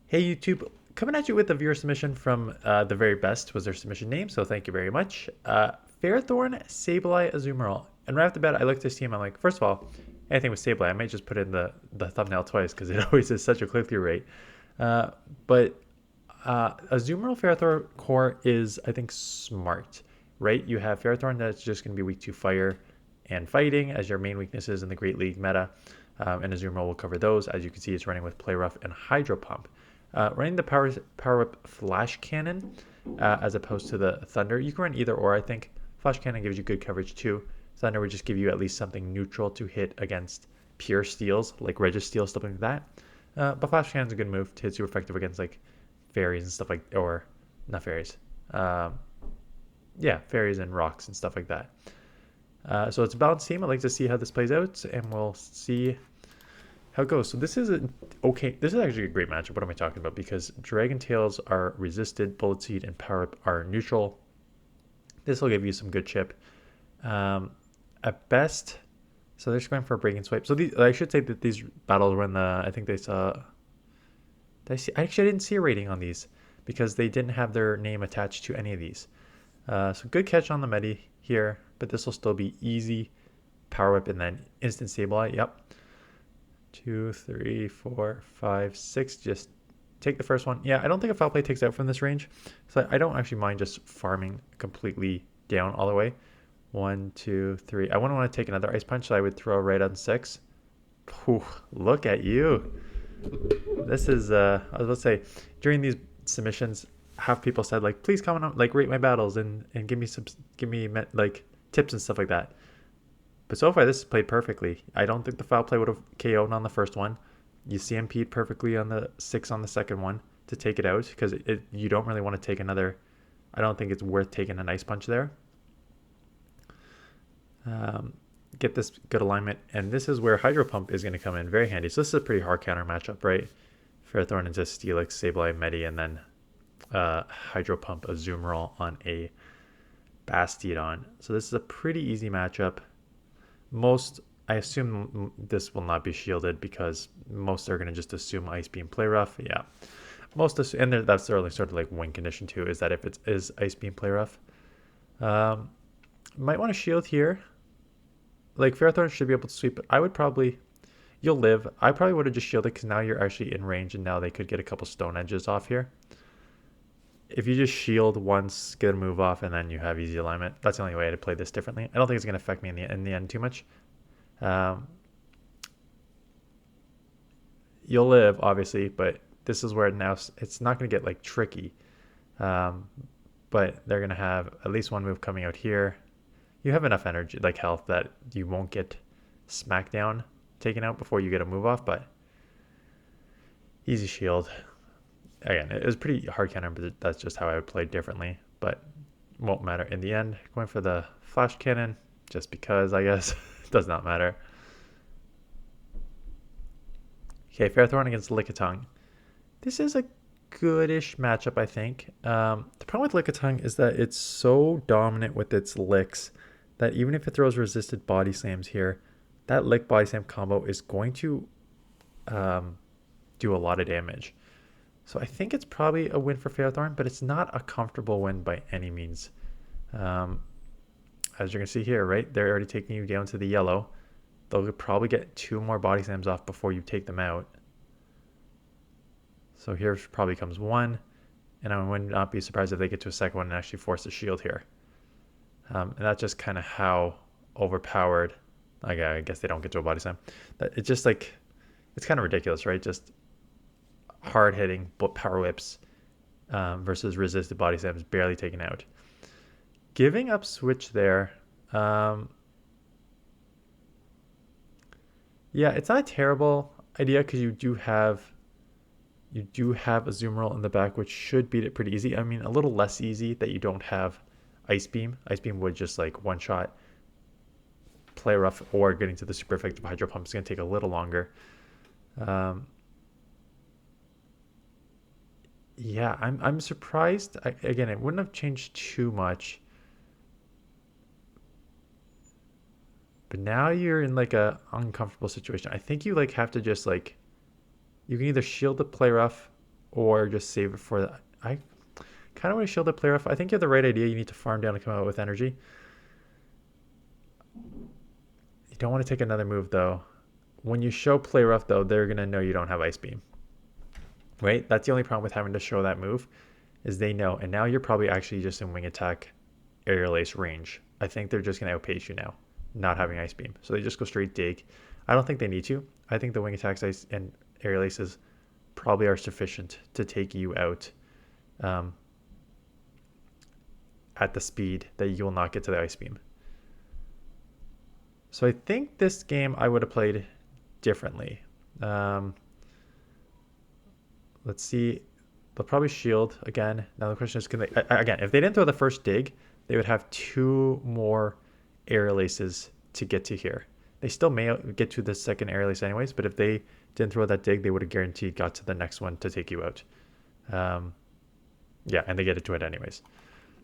Hey YouTube, coming at you with a viewer submission from the very best was their submission name, so thank you very much. Fairthorn, Sableye, Azumarill. And right off the bat, I looked at this team, I'm like, first of all, anything with Sableye, I might just put in the thumbnail twice because it always is such a click-through rate. But Azumarill Fairthorn core is, I think, smart, right? You have Fairthorn that's just going to be weak to fire and fighting as your main weaknesses in the Great League meta. And Azumarill will cover those. As you can see, it's running with Play Rough and Hydro Pump. Running the power up Flash Cannon as opposed to the Thunder. You can run either or, I think. Flash Cannon gives you good coverage too. Thunder would just give you at least something neutral to hit against pure steals, like Registeel, stuff like that. But Flash Cannon's a good move to hit you effective against like fairies and stuff like, or not fairies. Yeah, fairies and rocks and stuff like that. So it's a balanced team. I'd like to see how this plays out, and we'll see how it goes. So this is okay. This is actually a great matchup. What am I talking about? Because Dragon Tails are resisted, Bullet Seed and Power Up are neutral. This will give you some good chip. At best, so they're just going for a Breaking Swipe. So I should say that these battles were in the. I think they saw. Actually, I didn't see a rating on these because they didn't have their name attached to any of these. So good catch on the Medi here, but this will still be easy. Power Whip and then instant Sableye. Yep. 2, 3, 4, 5, 6. Just take the first one. Yeah, I don't think a Foul Play takes out from this range. So I don't actually mind just farming completely down all the way. 1, 2, 3. I wouldn't want to take another Ice Punch, so I would throw right on 6. Whew, look at you. This is, I was about to say, during these submissions, half people said, like, please comment on, like, rate my battles and give me, like, tips and stuff like that. But so far, this is played perfectly. I don't think the foul play would have KO'd on the first one. You CMP'd perfectly on the 6 on the second one to take it out because you don't really want to take another. I don't think it's worth taking an Ice Punch there. Get this good alignment, and this is where Hydro Pump is going to come in very handy. So this is a pretty hard counter matchup, right? Fairthorn into Steelix, Sableye, Medi, and then Hydro Pump Azumarill on a Bastiodon. So this is a pretty easy matchup. I assume this will not be shielded because most are going to just assume Ice Beam Play Rough. Yeah, and that's the early sort of like win condition too, is that if it is Ice Beam Play Rough. Might want to shield here. Like Fairthorn should be able to sweep it. I would probably, you'll live. I probably would have just shielded because now you're actually in range and now they could get a couple Stone Edges off here. If you just shield once, get a move off, and then you have easy alignment, that's the only way to play this differently. I don't think it's going to affect me in the end too much. You'll live, obviously, but this is where now it's not going to get like tricky. But they're going to have at least one move coming out here. You have enough energy, like health, that you won't get Smackdown taken out before you get a move off, but easy shield. Again, it was pretty hard counter, but that's just how I would play differently, but won't matter in the end. Going for the Flash Cannon, just because, I guess. Does not matter. Okay, Fairthorn against Lickitung. This is a goodish matchup, I think. The problem with Lickitung is that it's so dominant with its licks that even if it throws resisted body slams here, that lick body slam combo is going to do a lot of damage. So I think it's probably a win for Fairthorn, but it's not a comfortable win by any means. As you're going to see here, right? They're already taking you down to the yellow. They'll probably get 2 more body slams off before you take them out. So here probably comes 1. And I would not be surprised if they get to a second one and actually force a shield here. And that's just kind of how overpowered. Like, I guess they don't get to a body slam. It's just like, it's kind of ridiculous, right? Just hard hitting power whips versus resisted body slams barely taken out. Giving up switch there. Yeah, it's not a terrible idea because you do have Azumarill in the back, which should beat it pretty easy. I mean, a little less easy that you don't have Ice Beam. Ice Beam would just like one shot Play Rough, or getting to the super effective Hydro Pump is going to take a little longer. Yeah, I'm surprised. Again, it wouldn't have changed too much. But now you're in like a uncomfortable situation. I think you like have to just like, you can either shield the Play Rough or just save it for the... I kind of want to shield the play rough. I think you have the right idea. You need to farm down to come out with energy. You don't want to take another move, though. When you show play rough, though, they're going to know you don't have Ice Beam. Right? That's the only problem with having to show that move, is they know. And now you're probably actually just in Wing Attack, Aerial Ace range. I think they're just going to outpace you now, not having Ice Beam. So they just go straight Dig. I don't think they need to. I think the Wing Attacks and Aerial Aces probably are sufficient to take you out at the speed that you will not get to the Ice Beam. So I think this game I would have played differently. Let's see. They'll probably shield again. Now the question is, can they... Again, if they didn't throw the first Dig, they would have 2 more Aerial Aces to get to here. They still may get to the second Aerial Ace anyways, but if they didn't throw that Dig, they would have guaranteed got to the next one to take you out. Yeah, and they get it to it anyways.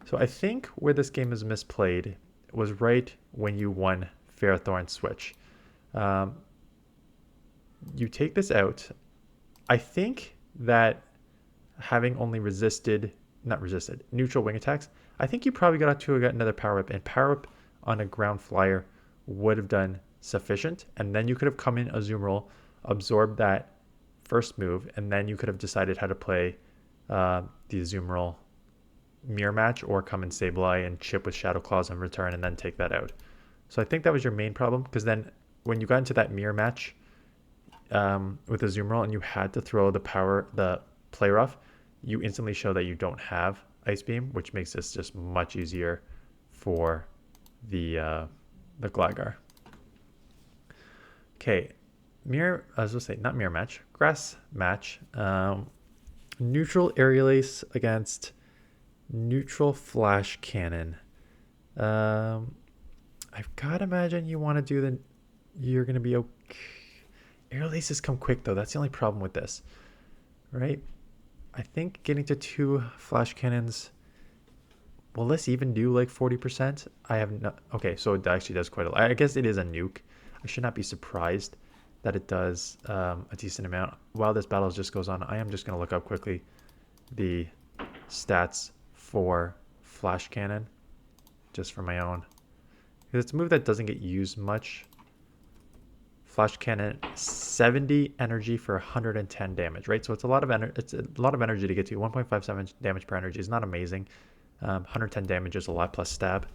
So I think where this game is misplayed was right when you won Ferrothorn switch. You take this out. I think that having only neutral wing attacks, I think you probably got another power up, and power up on a ground flyer would have done sufficient, and then you could have come in Azumarill, absorbed that first move, and then you could have decided how to play the Azumarill mirror match, or come in Sableye and chip with Shadow Claws in return and then take that out. So I think that was your main problem, because then when you got into that mirror match with Azumarill and you had to throw the play rough, you instantly show that you don't have Ice Beam, which makes this just much easier for the Gligar. Okay, not mirror match, grass match. Neutral Aerial Ace against neutral Flash Cannon. I've got to imagine you want to do you're going to be okay. Aerial Aces come quick, though. That's the only problem with this, right? I think getting to 2 Flash Cannons, will this even do like 40%? I have not. Okay, so it actually does quite a lot. I guess it is a nuke. I should not be surprised that it does a decent amount. While this battle just goes on, I am just going to look up quickly the stats for Flash Cannon, just for my own. Because it's a move that doesn't get used much. Flash Cannon, 70 energy for 110 damage, right? So it's a lot of energy to get to. 1.57 damage per energy is not amazing. 110 damage is a lot plus stab.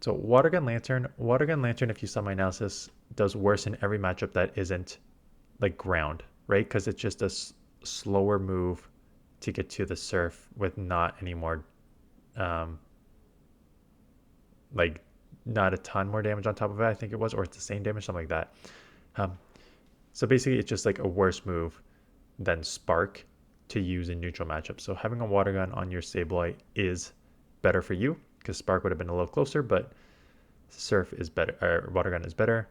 So Water Gun Lantern, if you saw my analysis, does worse in every matchup that isn't like ground, right? Because it's just a slower move to get to the surf with not any more, like not a ton more damage on top of it, I think it was, or it's the same damage, something like that. So basically it's just like a worse move than Spark to use in neutral matchups. So having a Water Gun on your Sableye is better for you, because Spark would have been a little closer, but Surf is better, or Water Gun is better.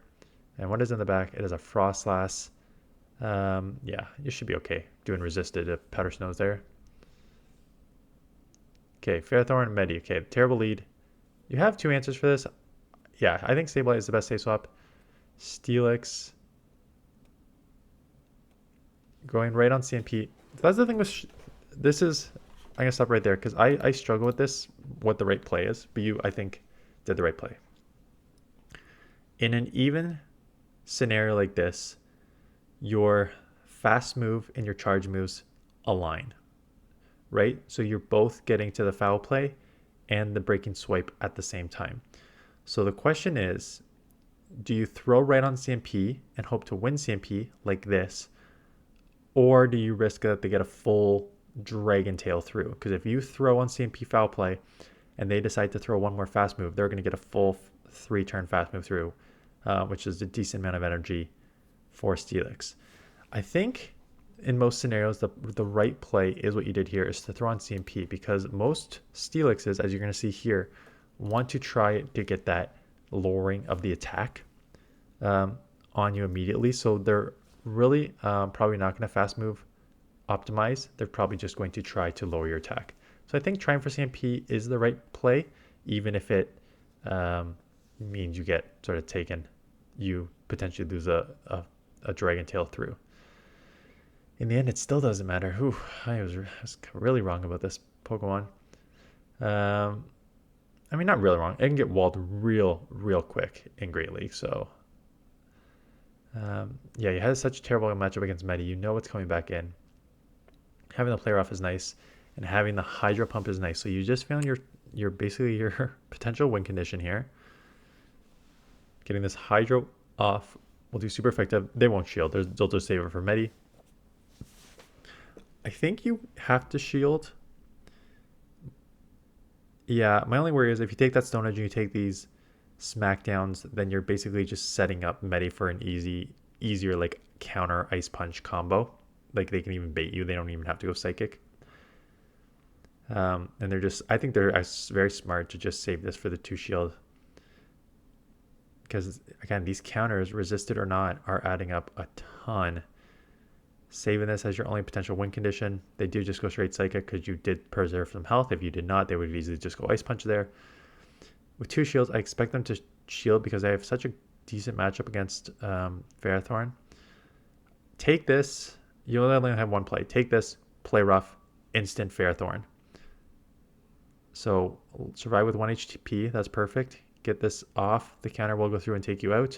And what is in the back? It is a Frostlass. Yeah, you should be okay doing resisted if Powder Snow's there. Okay, Ferrothorn, Medi. Okay, terrible lead. You have 2 answers for this. Yeah, I think Sableye is the best safe swap. Steelix going right on CNP. That's the thing with this is, I'm going to stop right there because I struggle with this, what the right play is. But you, I think, did the right play. In an even scenario like this, your fast move and your charge moves align, right? So you're both getting to the foul play and the breaking swipe at the same time. So the question is, do you throw right on CMP and hope to win CMP like this, or do you risk that they get a full Dragon Tail through? Because if you throw on CMP foul play and they decide to throw one more fast move, they're going to get a full 3-turn fast move through, which is a decent amount of energy for Steelix. I think in most scenarios, the right play is what you did here, is to throw on CMP, because most Steelixes, as you're going to see here, want to try to get that lowering of the attack on you immediately. So they're really probably not going to fast move optimize. They're probably just going to try to lower your attack. So I think trying for CMP is the right play, even if it means you get sort of taken, you potentially lose a Dragon Tail through. In the end, it still doesn't matter. Whew, I was really wrong about this Pokemon. Um, I mean, not really wrong. It can get walled real quick in Great League. So, yeah, you had such a terrible matchup against Medi. You know what's coming back in. Having the player off is nice, and having the Hydro Pump is nice. So you just found your basically your potential win condition here. Getting this Hydro off will do super effective. They won't shield. They'll just save it for Medi. I think you have to shield. Yeah, my only worry is if you take that Stone Edge and you take these Smackdowns, then you're basically just setting up Medi for an easier like counter Ice Punch combo. Like they can even bait you. They don't even have to go Psychic. And they're just, I think they're very smart to just save this for the 2 shield. Because again, these counters, resisted or not, are adding up a ton. Saving this as your only potential win condition. They do just go straight Psychic because you did preserve some health. If you did not, they would easily just go Ice Punch there. With 2 shields, I expect them to shield because I have such a decent matchup against Ferrothorn. Take this. You only have one play. Take this, play rough, instant Ferrothorn. So survive with 1 HP. That's perfect. Get this off. The counter will go through and take you out.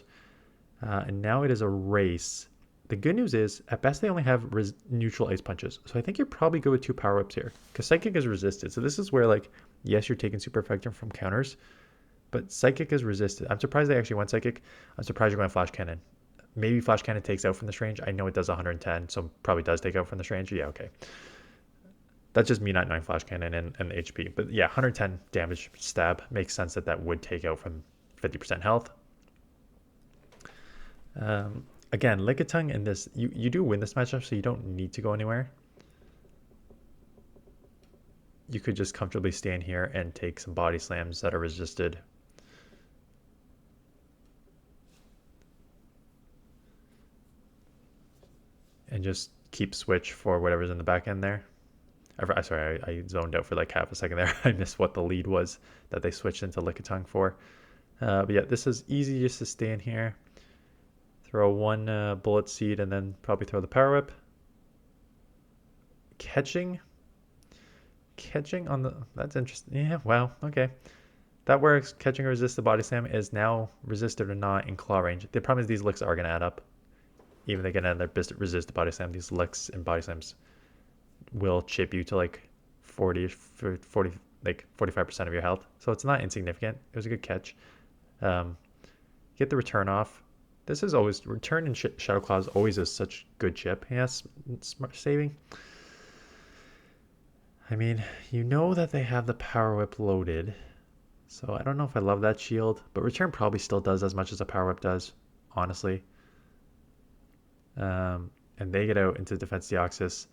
And now it is a race. The good news is, at best, they only have neutral Ice Punches. So I think you're probably good with 2 power-ups here. Because Psychic is resisted. So this is where, like, yes, you're taking super effective from counters. But Psychic is resisted. I'm surprised they actually went Psychic. I'm surprised you're going Flash Cannon. Maybe Flash Cannon takes out from this range. I know it does 110, so probably does take out from this range. Yeah, okay. That's just me not knowing Flash Cannon and the HP. But yeah, 110 damage stab. Makes sense that would take out from 50% health. Again, Lickitung in this, you do win this matchup, so you don't need to go anywhere. You could just comfortably stand here and take some body slams that are resisted. And just keep switch for whatever's in the back end there. Sorry, I zoned out for like half a second there. I missed what the lead was that they switched into Lickitung for. But yeah, this is easy just to stand here. Throw 1 Bullet Seed and then probably throw the Power Whip. Catching on the, that's interesting. Yeah, wow, okay. That works. Catching or resist the body slam is now resisted or not in claw range. The problem is these licks are going to add up. Even they get in their resist the body slam, these licks and body slams will chip you to like 40, like 45% of your health. So it's not insignificant. It was a good catch. Get the return off. This is always, return and Shadow Claw is always such good chip. Yes, smart saving. I mean, you know that they have the Power Whip loaded. So I don't know if I love that shield, but return probably still does as much as a Power Whip does, honestly. And they get out into Defense Deoxys.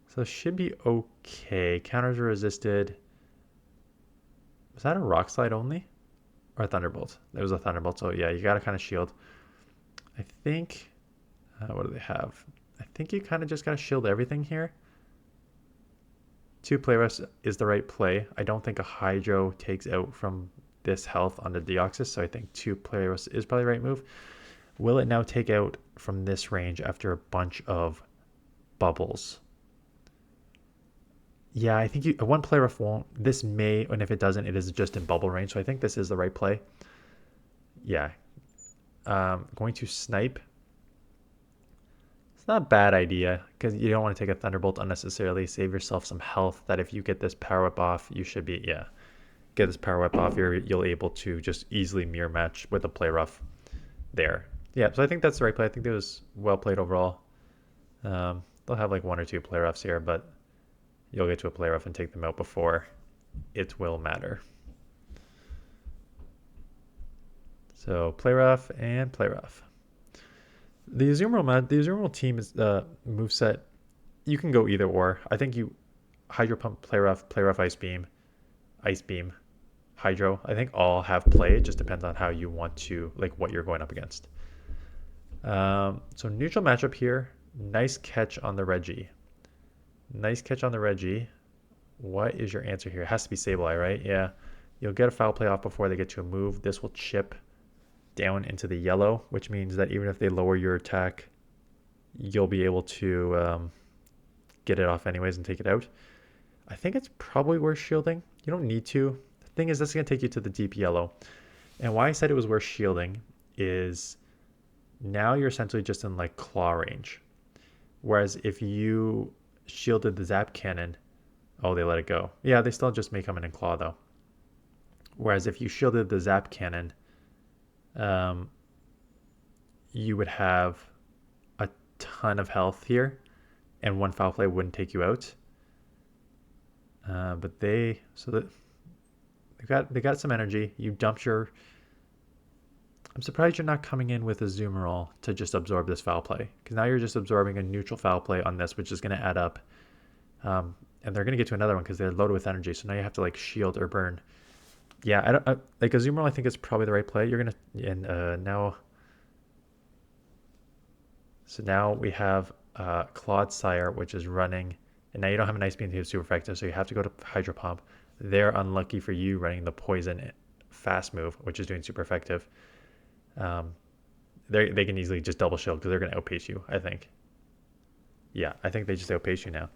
So it should be okay. Counters are resisted. Was that a Rock Slide only? Or a Thunderbolt? It was a Thunderbolt, so yeah, you gotta kind of shield. I think, what do they have? I think you kind of just gotta shield everything here. 2 play roughs is the right play. I don't think a Hydro takes out from this health on the Deoxys, so I think 2 play roughs is probably the right move. Will it now take out from this range after a bunch of bubbles? Yeah, I think 1 play rough won't. This may, and if it doesn't, it is just in bubble range, so I think this is the right play. Yeah. Going to Snipe. It's not a bad idea because you don't want to take a Thunderbolt unnecessarily. Save yourself some health that if you get this Power Whip off, you should be, yeah. Get this Power Whip off, you'll able to just easily mirror match with a play rough there. Yeah, so I think that's the right play. I think it was well played overall. They'll have like 1 or 2 play roughs here, but you'll get to a play rough and take them out before it will matter. So play rough and play rough. The Azumarill team is moveset. You can go either or. I think you Hydro Pump, play rough, Ice Beam, Hydro. I think all have play. It just depends on how you want to, like what you're going up against. So neutral matchup here. Nice catch on the Reggie. Nice catch on the Reggie. What is your answer here? It has to be Sableye, right? Yeah. You'll get a foul play off before they get to a move. This will chip down into the yellow, which means that even if they lower your attack, you'll be able to get it off anyways and take it out. I think it's probably worth shielding. You don't need to. The thing is, that's going to take you to the deep yellow. And why I said it was worth shielding is now you're essentially just in like claw range. Whereas if you shielded the Zap Cannon, oh, they let it go. Yeah, they still just may come in and claw though. Whereas if you shielded the Zap Cannon, you would have a ton of health here, and one foul play wouldn't take you out. But they got some energy. You dumped your. I'm surprised you're not coming in with a Azumarill to just absorb this foul play, because now you're just absorbing a neutral foul play on this, which is going to add up. And they're going to get to another one because they're loaded with energy. So now you have to like shield or burn. Yeah, like Azumarill I think is probably the right play. You're gonna and now. So now we have Clodsire, which is running, and now you don't have an Ice Beam to hit super effective, so you have to go to Hydro Pump. They're unlucky for you running the Poison fast move, which is doing super effective. They can easily just double shield because they're going to outpace you, I think. Yeah, I think they just outpace you now.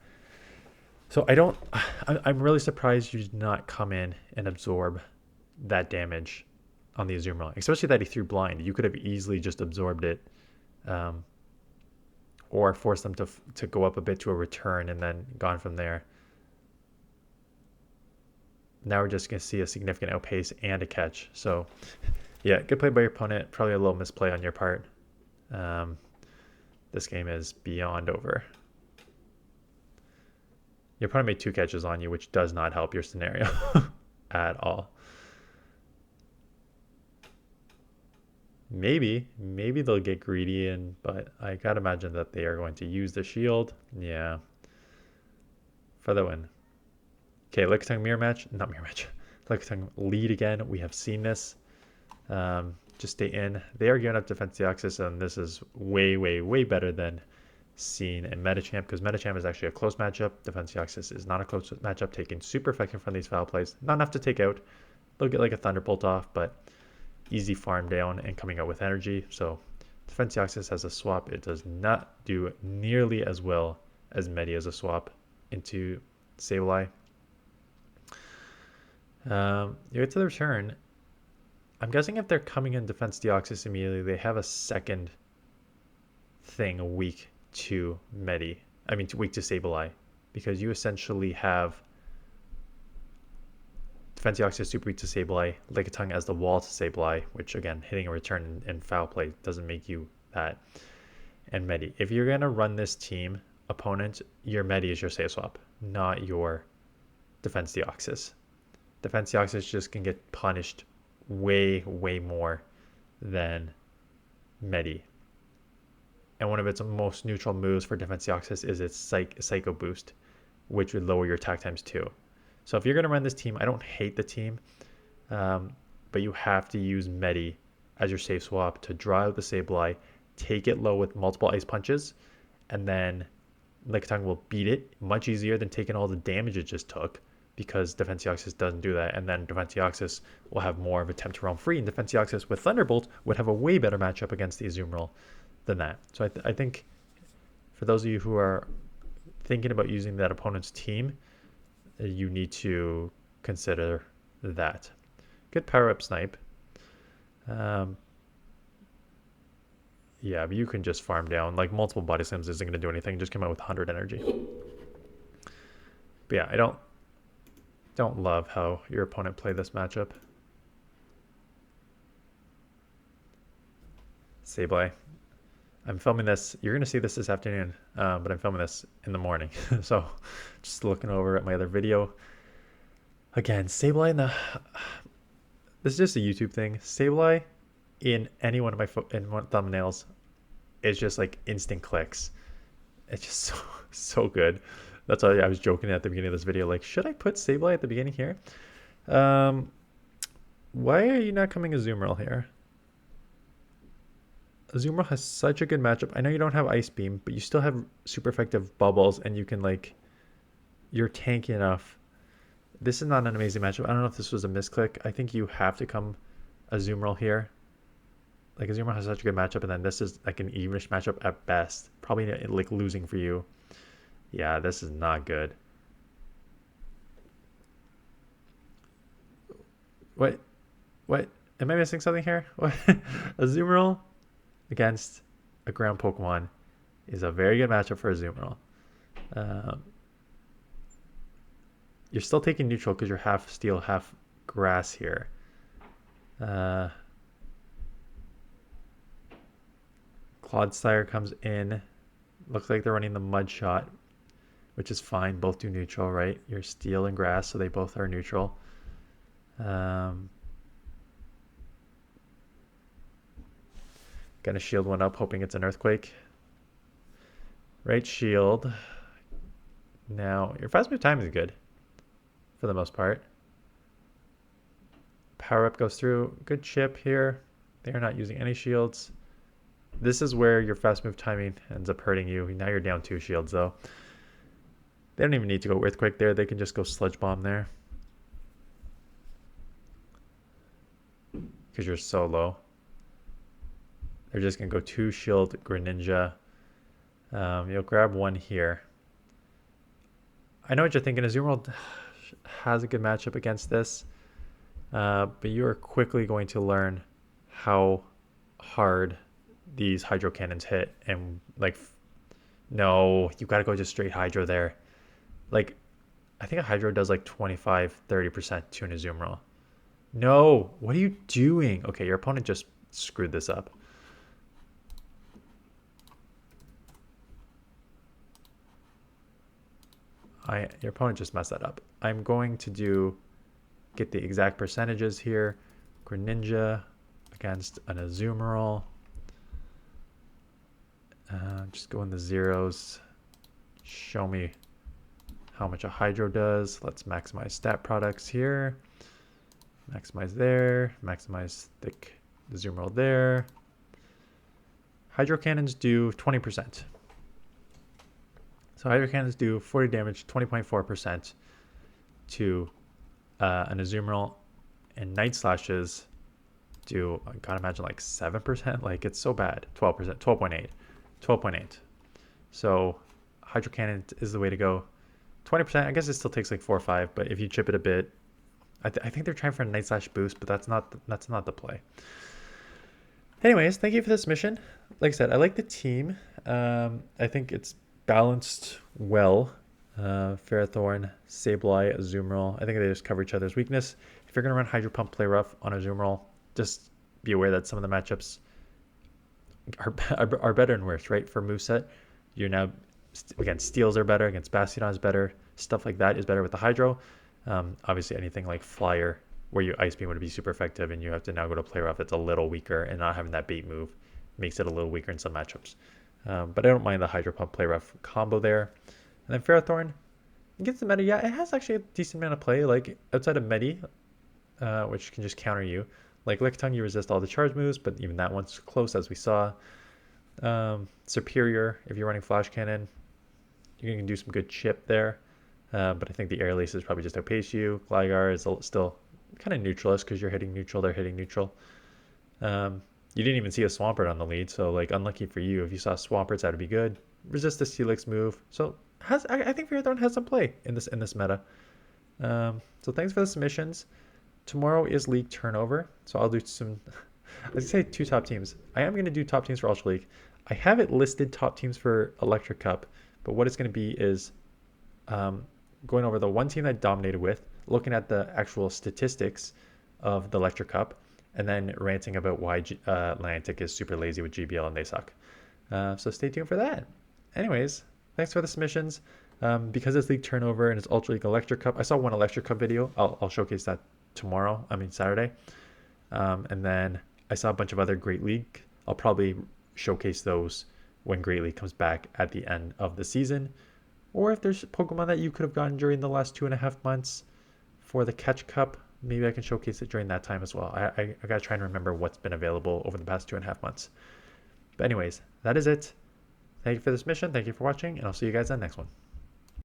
So I'm really surprised you did not come in and absorb that damage on the Azumarill, especially that he threw blind. You could have easily just absorbed it, or forced them to go up a bit to a return and then gone from there. Now we're just going to see a significant outpace and a catch. So yeah, good play by your opponent. Probably a little misplay on your part. This game is beyond over. Your opponent made 2 catches on you, which does not help your scenario at all. Maybe they'll get greedy, but I gotta imagine that they are going to use the shield. Yeah, for the win. Okay, Lickitung Lickitung Lead again. We have seen this. Just stay in. They are giving up Defense Deoxys, and this is way better than seen in Medicham, because Medicham is actually a close matchup. Defense Deoxys is not a close matchup, taking super effective from these foul plays. Not enough to take out. They'll get like a Thunderbolt off, but easy farm down and coming out with energy. So Defense Deoxys has a swap. It does not do nearly as well as Medi as a swap into Sableye. You get to the return. I'm guessing if they're coming in Defense Deoxys immediately, they have a second thing weak to Medi. I mean, weak to Sableye, because you essentially have Defense Deoxys super weak to Sableye, Lickitung as the wall to Sableye, which again, hitting a return and foul play doesn't make you that. And Medi. If you're going to run this team, opponent, your Medi is your save swap, not your Defense Deoxys. Defense Deoxys just can get punished way more than Medi. And one of its most neutral moves for Defense Deoxys is its Psycho Boost, which would lower your attack times 2. So if you're going to run this team, I don't hate the team, but you have to use Medi as your safe swap to draw out the Sableye, take it low with multiple Ice Punches, and then Lickitung will beat it much easier than taking all the damage it just took, because Defense Deoxys doesn't do that, and then Defense Deoxys will have more of a attempt to roam free, and Defense Deoxys with Thunderbolt would have a way better matchup against the Azumarill than that. So I think for those of you who are thinking about using that opponent's team, you need to consider that. Good power up snipe. Yeah, but you can just farm down. Like multiple body slams isn't going to do anything. Just come out with 100 energy. But yeah, I don't love how your opponent played this matchup. Sableye. I'm filming this. You're going to see this afternoon, but I'm filming this in the morning. So just looking over at my other video. Again, Sableye this is just a YouTube thing. Sableye in any one of my thumbnails is just like instant clicks. It's just so good. That's why I was joking at the beginning of this video. Like, should I put Sableye at the beginning here? Why are you not coming Azumarill here? Azumarill has such a good matchup. I know you don't have Ice Beam, but you still have super effective bubbles, and you can like, you're tanky enough. This is not an amazing matchup. I don't know if this was a misclick. I think you have to come Azumarill here. Like Azumarill has such a good matchup, and then this is like an evenish matchup at best. probably like losing for you. Yeah, this is not good. What? What? Am I missing something here? What? Azumarill against a ground Pokemon is a very good matchup for Azumarill. Um, you're still taking neutral because you're half steel, half grass here. Clodsire comes in. Looks like they're running the Mud Shot, which is fine. Both do neutral, right? You're steel and grass, so they both are neutral. Gonna shield one up, hoping it's an earthquake. Right shield. Now, your fast move time is good for the most part. Power up goes through. Good chip here. They are not using any shields. This is where your fast move timing ends up hurting you. Now you're down 2 shields though. They don't even need to go earthquake there. They can just go sludge bomb there. Because you're so low. They're just going to go 2 shield Greninja. You'll grab one here. I know what you're thinking. Azumarill has a good matchup against this. But you are quickly going to learn how hard these Hydro Cannons hit. And like, no, you got to go just straight Hydro there. Like, I think a Hydro does like 25-30% to an Azumarill. No, what are you doing? Okay, your opponent just screwed this up. Your opponent just messed that up. I'm going to get the exact percentages here. Greninja against an Azumarill. Just go in the zeros. Show me how much a Hydro does. Let's maximize stat products here. Maximize there. Maximize thick Azumarill there. Hydro Cannons do 20%. So Hydro Cannons do 40 damage, 20.4% to an Azumarill, and Night Slashes do, I gotta imagine, like 7%. Like, it's so bad. 12%, 12.8, 12.8. So Hydro Cannon is the way to go. 20%, I guess it still takes like 4 or 5, but if you chip it a bit, I think they're trying for a Night Slash boost, but that's not the play. Anyways, thank you for this mission. Like I said, I like the team. I think it's balanced well. Ferrothorn, Sableye, Azumarill. I think they just cover each other's weakness. If you're going to run Hydro Pump, Play Rough on Azumarill, just be aware that some of the matchups are better and worse, right? For moveset, you're now, against Steels are better, against Bastiodon is better. Stuff like that is better with the Hydro. Obviously, anything like Flyer, where you Ice Beam would be super effective, and you have to now go to Play Rough, it's a little weaker, and not having that bait move makes it a little weaker in some matchups. But I don't mind the Hydro Pump Play Rough combo there. And then Ferrothorn gets the meta. Yeah, it has actually a decent amount of play. Like, outside of Medi, which can just counter you. Like Lickitung, you resist all the charge moves, but even that one's close, as we saw. Serperior, if you're running Flash Cannon, you can do some good chip there. But I think the Air Laces probably just outpace you. Gligar is still kind of neutralist because you're hitting neutral, they're hitting neutral. You didn't even see a Swampert on the lead, so like unlucky for you. If you saw Swamperts, that would be good. Resist the Steelix move. So I think Ferrothorn has some play in this meta. So thanks for the submissions. Tomorrow is league turnover, so I'll do some. Let's say 2 top teams. I am going to do top teams for Ultra League. I have it listed top teams for Electric Cup, but what it's going to be is going over the one team that dominated with, looking at the actual statistics of the Electric Cup, and then ranting about why Atlantic is super lazy with GBL and they suck. So stay tuned for that. Anyways, thanks for the submissions. Because it's league turnover and it's Ultra League Electric Cup, I saw one Electric Cup video. I'll showcase that Saturday. And then I saw a bunch of other Great League. I'll probably showcase those when Great League comes back at the end of the season. Or if there's Pokemon that you could have gotten during the last 2.5 months for the Catch Cup, maybe I can showcase it during that time as well. I gotta try and remember what's been available over the past 2.5 months. But anyways, that is it. Thank you for this mission. Thank you for watching, and I'll see you guys on the next one.